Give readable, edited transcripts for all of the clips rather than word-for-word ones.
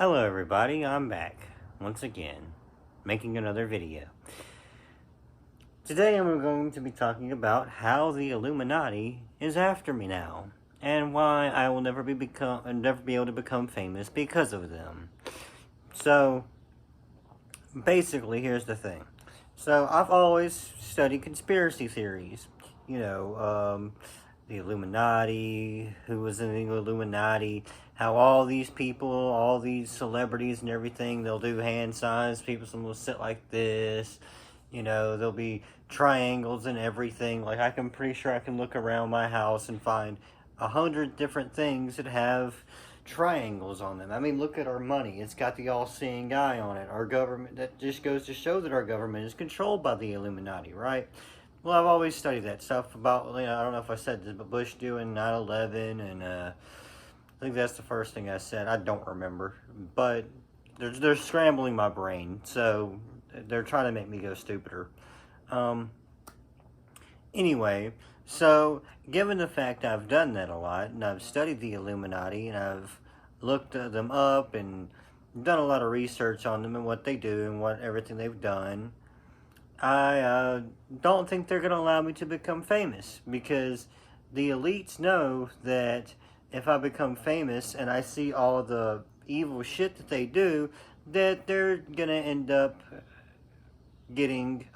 Hello everybody, I'm back once again, making another video. Today I'm going to be talking about how the Illuminati is after me now, and why I will never be able to become famous because of them. So, basically, here's the thing. So, I've always studied conspiracy theories. The Illuminati, who was in the Illuminati, how all these people, all these celebrities and everything, they'll do hand signs, people will sit like this, there'll be triangles and everything. Like, I'm pretty sure I can look around my house and find 100 different things that have triangles on them. I mean, look at our money. It's got the all-seeing eye on it. Our government, that just goes to show that our government is controlled by the Illuminati, right? Well, I've always studied that stuff about, I don't know if I said this, but Bush doing 9/11, and I think that's the first thing I said. I don't remember, but they're scrambling my brain, so they're trying to make me go stupider. Anyway, so given the fact I've done that a lot, and I've studied the Illuminati, and I've looked them up, and done a lot of research on them and what they do and what everything they've done, I don't think they're going to allow me to become famous, because the elites know that if I become famous and I see all the evil shit that they do, that they're going to end up getting,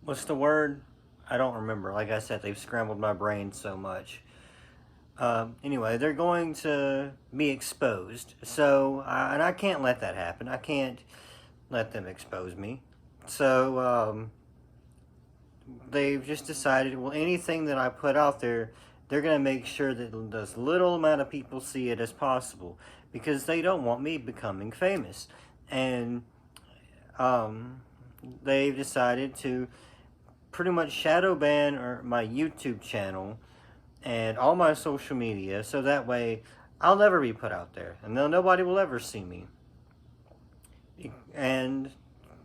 what's the word? I don't remember. Like I said, they've scrambled my brain so much. Anyway, they're going to be exposed. So, and I can't let that happen. I can't let them expose me. So, they've just decided, well, anything that I put out there, they're going to make sure that as little amount of people see it as possible, because they don't want me becoming famous. And they've decided to pretty much shadow ban my YouTube channel and all my social media, so that way I'll never be put out there, and nobody will ever see me. And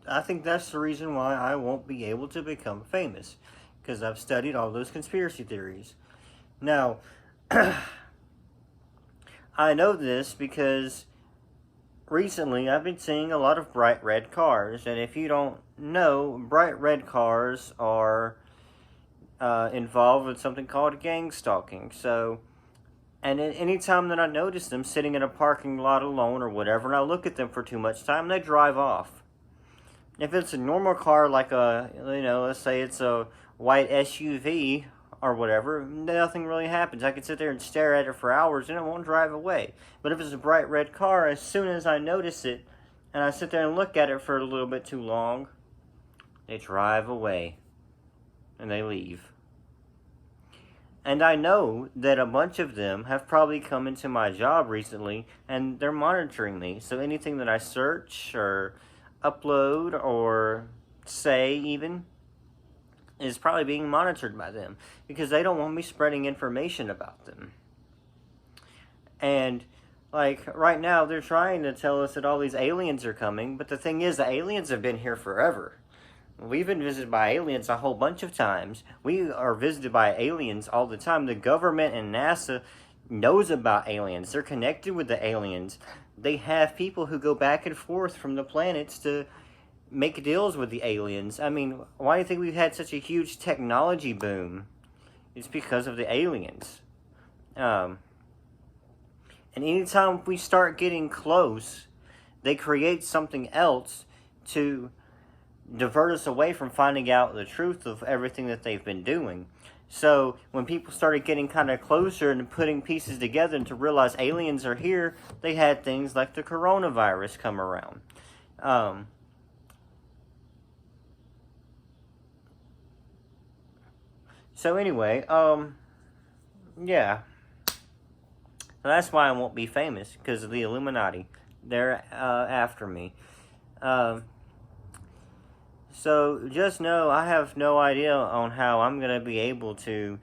I think that's the reason why I won't be able to become famous, because I've studied all those conspiracy theories. Now, I know this because recently I've been seeing a lot of bright red cars, and if you don't know, bright red cars are involved with something called gang stalking. So, and anytime that I notice them sitting in a parking lot alone or whatever, and I look at them for too much time, they drive off. If it's a normal car, like let's say it's a white SUV or whatever, nothing really happens. I can sit there and stare at it for hours and it won't drive away. But if it's a bright red car, as soon as I notice it and I sit there and look at it for a little bit too long, they drive away and they leave. And I know that a bunch of them have probably come into my job recently, and they're monitoring me. So anything that I search or upload or say even is probably being monitored by them, because they don't want me spreading information about them. And like right now, they're trying to tell us that all these aliens are coming, but the thing is, the aliens have been here forever. We've been visited by aliens a whole bunch of times. We are visited by aliens all the time. The government and NASA knows about aliens. They're connected with the aliens. They have people who go back and forth from the planets to make deals with the aliens. I mean, why do you think we've had such a huge technology boom? It's because of the aliens. And anytime we start getting close, they create something else to divert us away from finding out the truth of everything that they've been doing. So when people started getting kind of closer and putting pieces together and to realize aliens are here, they had things like the coronavirus come around. So anyway, yeah. So that's why I won't be famous, because of the Illuminati. They're after me. So just know I have no idea on how I'm going to be able to,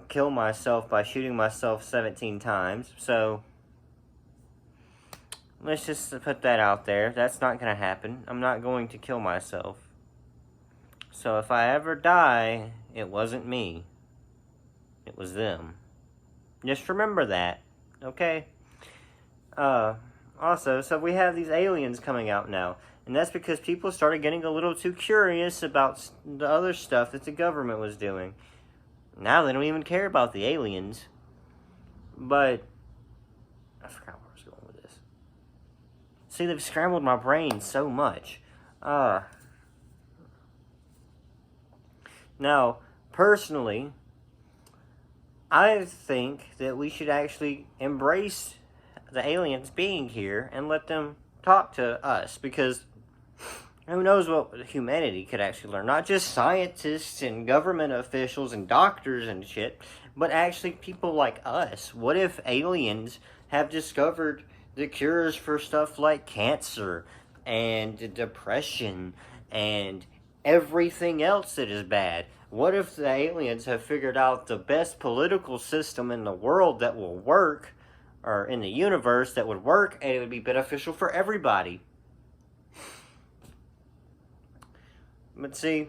kill myself by shooting myself 17 times. So let's just put that out there. That's not going to happen. I'm not going to kill myself. So if I ever die, it wasn't me. It was them. Just remember that, okay? Also, so we have these aliens coming out now. And that's because people started getting a little too curious about the other stuff that the government was doing. Now they don't even care about the aliens. But I forgot where I was going with this. See, they've scrambled my brain so much. Now, personally, I think that we should actually embrace the aliens being here and let them talk to us, because who knows what humanity could actually learn. Not just scientists and government officials and doctors and shit, but actually people like us. What if aliens have discovered the cures for stuff like cancer and depression and everything else that is bad? What if the aliens have figured out the best political system in the world that will work, or in the universe that would work, and it would be beneficial for everybody? But see,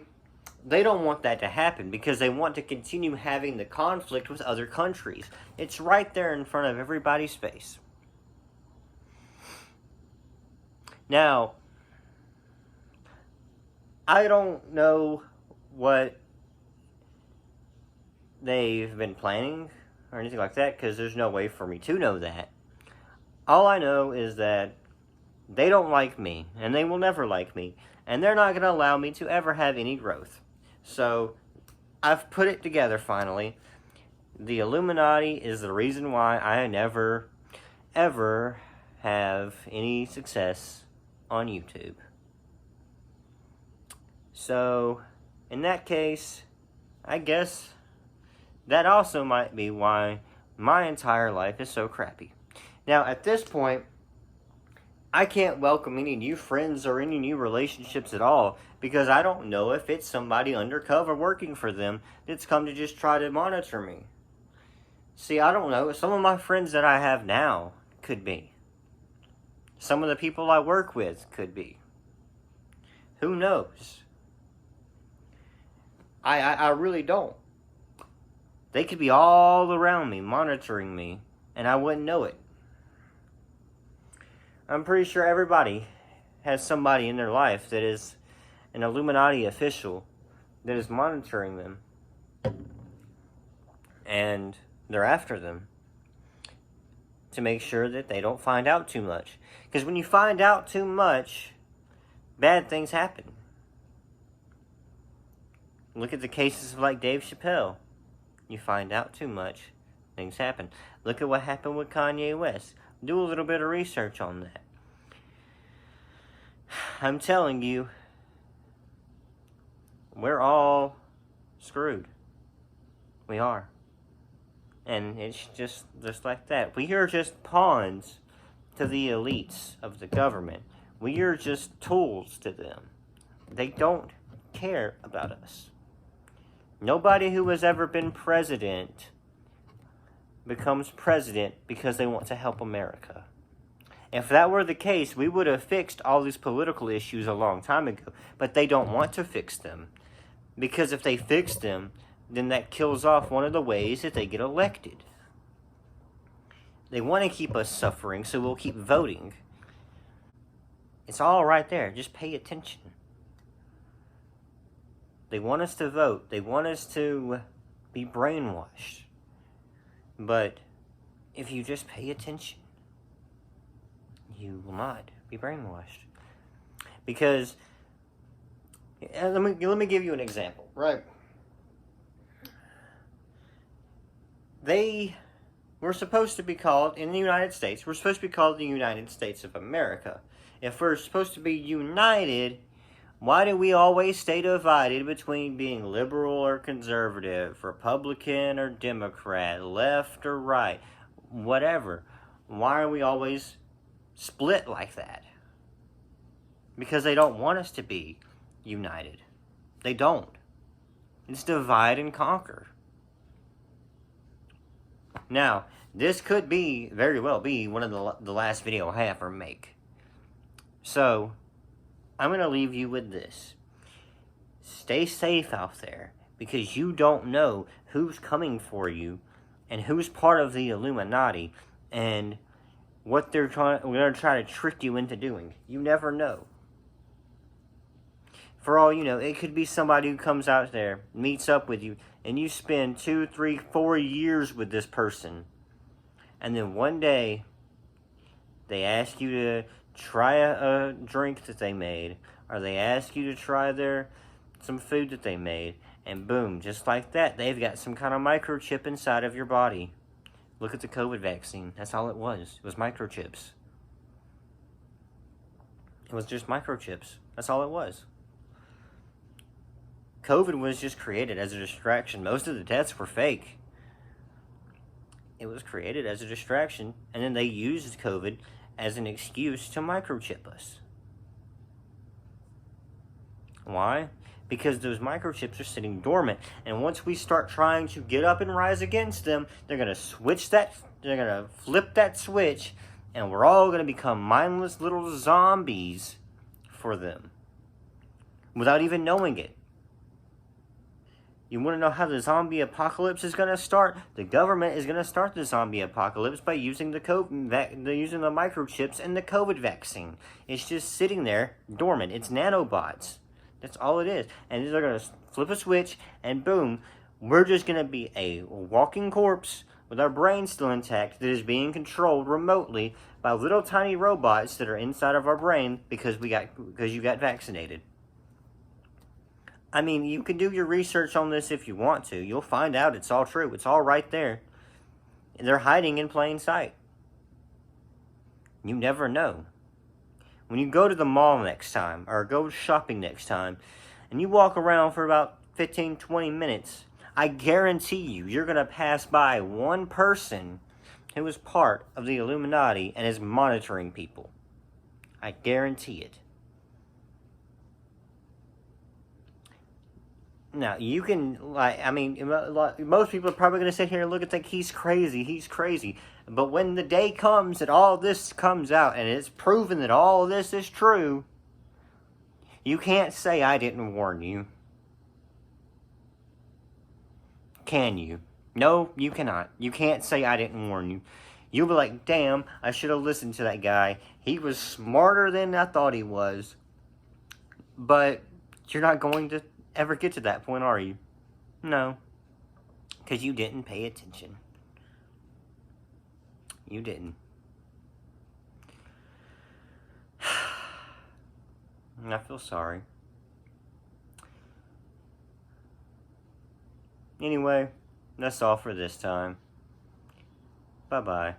they don't want that to happen because they want to continue having the conflict with other countries. It's right there in front of everybody's face. Now, I don't know what they've been planning or anything like that, because there's no way for me to know that. All I know is that they don't like me, and they will never like me, and they're not going to allow me to ever have any growth. So, I've put it together finally. The Illuminati is the reason why I never, ever have any success on YouTube. So, in that case, I guess that also might be why my entire life is so crappy. Now, at this point, I can't welcome any new friends or any new relationships at all, because I don't know if it's somebody undercover working for them that's come to just try to monitor me. See, I don't know. Some of my friends that I have now could be. Some of the people I work with could be. Who knows? I really don't. They could be all around me, monitoring me, and I wouldn't know it. I'm pretty sure everybody has somebody in their life that is an Illuminati official that is monitoring them. And they're after them to make sure that they don't find out too much. Because when you find out too much, bad things happen. Look at the cases of like Dave Chappelle. You find out too much, things happen. Look at what happened with Kanye West. Do a little bit of research on that. I'm telling you, we're all screwed. We are. And it's just like that. We are just pawns to the elites of the government. We are just tools to them. They don't care about us. Nobody who has ever been president becomes president because they want to help America. If that were the case, we would have fixed all these political issues a long time ago. But they don't want to fix them. Because if they fix them, then that kills off one of the ways that they get elected. They want to keep us suffering, so we'll keep voting. It's all right there. Just pay attention. They want us to vote. They want us to be brainwashed. But if you just pay attention, you will not be brainwashed. Because, let me give you an example. Right. We're supposed to be called, in the United States, we're supposed to be called the United States of America. If we're supposed to be united, why do we always stay divided between being liberal or conservative, Republican or Democrat, left or right, whatever? Why are we always split like that? Because they don't want us to be united. They don't. It's divide and conquer. Now, this could very well be one of the last video I ever make. So, I'm going to leave you with this. Stay safe out there, because you don't know who's coming for you and who's part of the Illuminati, and what they're going to try to trick you into doing. You never know. For all you know, it could be somebody who comes out there, meets up with you, and you spend 2, 3, 4 years with this person. And then one day, they ask you to try a drink that they made, or they ask you to try some food that they made, and boom, just like that, they've got some kind of microchip inside of your body. Look at the COVID vaccine. That's all it was. It was microchips. It was just microchips. That's all it was. COVID was just created as a distraction. Most of the deaths were fake. It was created as a distraction, and then they used COVID as an excuse to microchip us. Why? Because those microchips are sitting dormant, and once we start trying to get up and rise against them, they're going to flip that switch, and we're all going to become mindless little zombies for them without even knowing it. You want to know how the zombie apocalypse is going to start? The government is going to start the zombie apocalypse by using the microchips and the COVID vaccine. It's just sitting there dormant. It's nanobots. That's all it is. And they're going to flip a switch, and boom, we're just going to be a walking corpse with our brain still intact that is being controlled remotely by little tiny robots that are inside of our brain because you got vaccinated. I mean, you can do your research on this if you want to. You'll find out it's all true. It's all right there. And they're hiding in plain sight. You never know. When you go to the mall next time, or go shopping next time, and you walk around for about 15, 20 minutes, I guarantee you're going to pass by one person who is part of the Illuminati and is monitoring people. I guarantee it. Now, you can, most people are probably going to sit here and look and think, he's crazy. But when the day comes that all this comes out, and it's proven that all this is true, you can't say I didn't warn you. Can you? No, you cannot. You can't say I didn't warn you. You'll be like, damn, I should have listened to that guy. He was smarter than I thought he was. But you're not going to ever get to that point, are you? No. Because you didn't pay attention. You didn't. I feel sorry. Anyway, that's all for this time. Bye-bye.